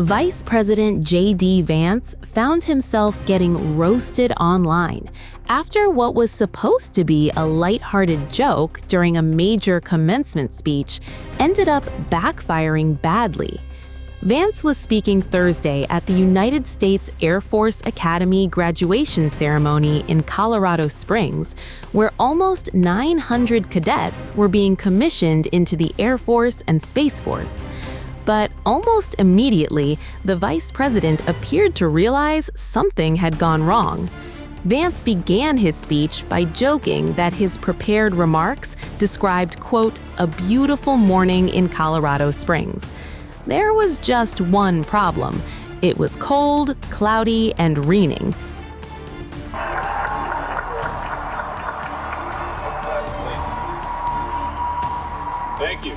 Vice President J.D. Vance found himself getting roasted online after what was supposed to be a lighthearted joke during a major commencement speech ended up backfiring badly. Vance was speaking Thursday at the United States Air Force Academy graduation ceremony in Colorado Springs, where almost 900 cadets were being commissioned into the Air Force and Space Force. But almost immediately, the vice president appeared to realize something had gone wrong. Vance began his speech by joking that his prepared remarks described, quote, "a beautiful morning in Colorado Springs." There was just one problem. It was cold, cloudy, and raining. Thank you.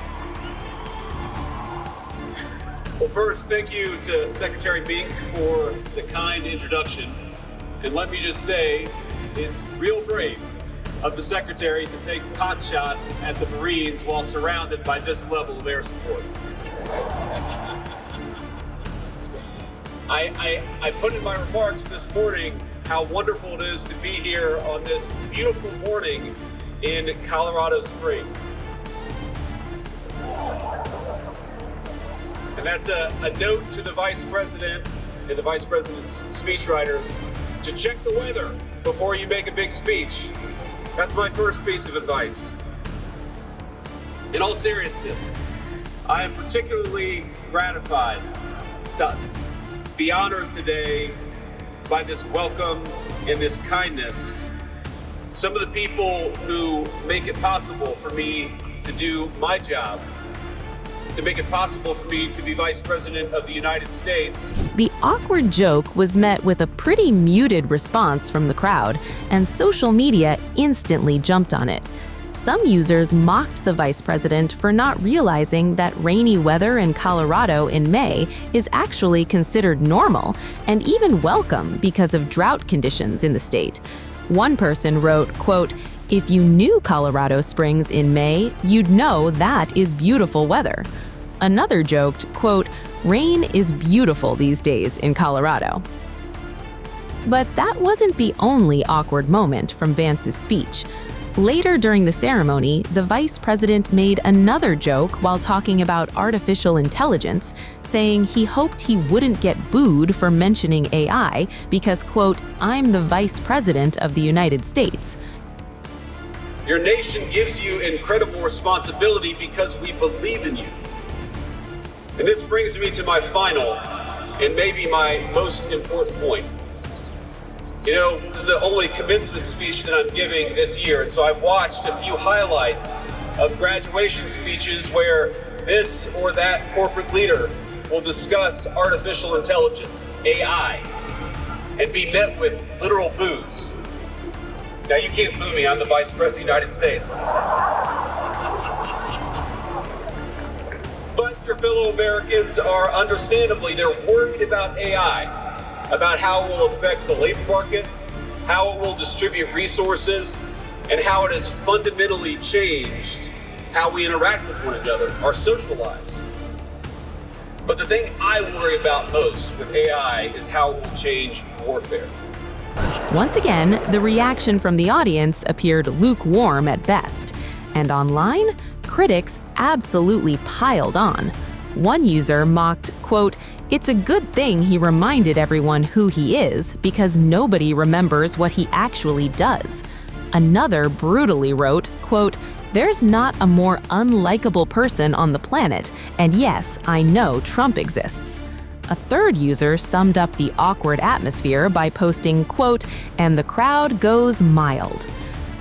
Well, first, thank you to Secretary Mink for the kind introduction. And let me just say, it's real brave of the Secretary to take pot shots at the Marines while surrounded by this level of air support. I put in my remarks this morning how wonderful it is to be here on this beautiful morning in Colorado Springs. And that's a note to the Vice President and the Vice President's speechwriters to check the weather before you make a big speech. That's my first piece of advice. In all seriousness, I am particularly gratified to be honored today by this welcome and this kindness. Some of the people who make it possible for me to do my job, to make it possible for me to be Vice President of the United States. The awkward joke was met with a pretty muted response from the crowd, and social media instantly jumped on it. Some users mocked the vice president for not realizing that rainy weather in Colorado in May is actually considered normal and even welcome because of drought conditions in the state. One person wrote, quote, "If you knew Colorado Springs in May, you'd know that is beautiful weather." Another joked, quote, "Rain is beautiful these days in Colorado." But that wasn't the only awkward moment from Vance's speech. Later during the ceremony, the vice president made another joke while talking about artificial intelligence, saying he hoped he wouldn't get booed for mentioning AI because, quote, "I'm the vice president of the United States." Your nation gives you incredible responsibility because we believe in you. And this brings me to my final and maybe my most important point. You know, this is the only commencement speech that I'm giving this year, and so I've watched a few highlights of graduation speeches where this or that corporate leader will discuss artificial intelligence, AI, and be met with literal boos. Now, you can't boo me, I'm the Vice President of the United States. But your fellow Americans are understandably, they're worried about AI, about how it will affect the labor market, how it will distribute resources, and how it has fundamentally changed how we interact with one another, our social lives. But the thing I worry about most with AI is how it will change warfare. Once again, the reaction from the audience appeared lukewarm at best. And online, critics absolutely piled on. One user mocked, quote, "It's a good thing he reminded everyone who he is because nobody remembers what he actually does." Another brutally wrote, quote, "There's not a more unlikable person on the planet, and yes, I know Trump exists." A third user summed up the awkward atmosphere by posting, quote, "And the crowd goes mild."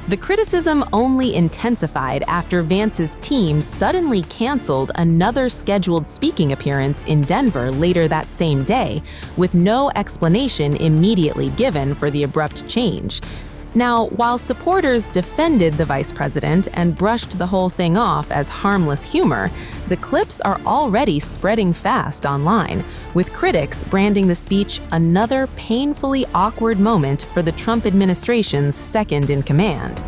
The criticism only intensified after Vance's team suddenly canceled another scheduled speaking appearance in Denver later that same day, with no explanation immediately given for the abrupt change. Now, while supporters defended the vice president and brushed the whole thing off as harmless humor, the clips are already spreading fast online, with critics branding the speech another painfully awkward moment for the Trump administration's second in command.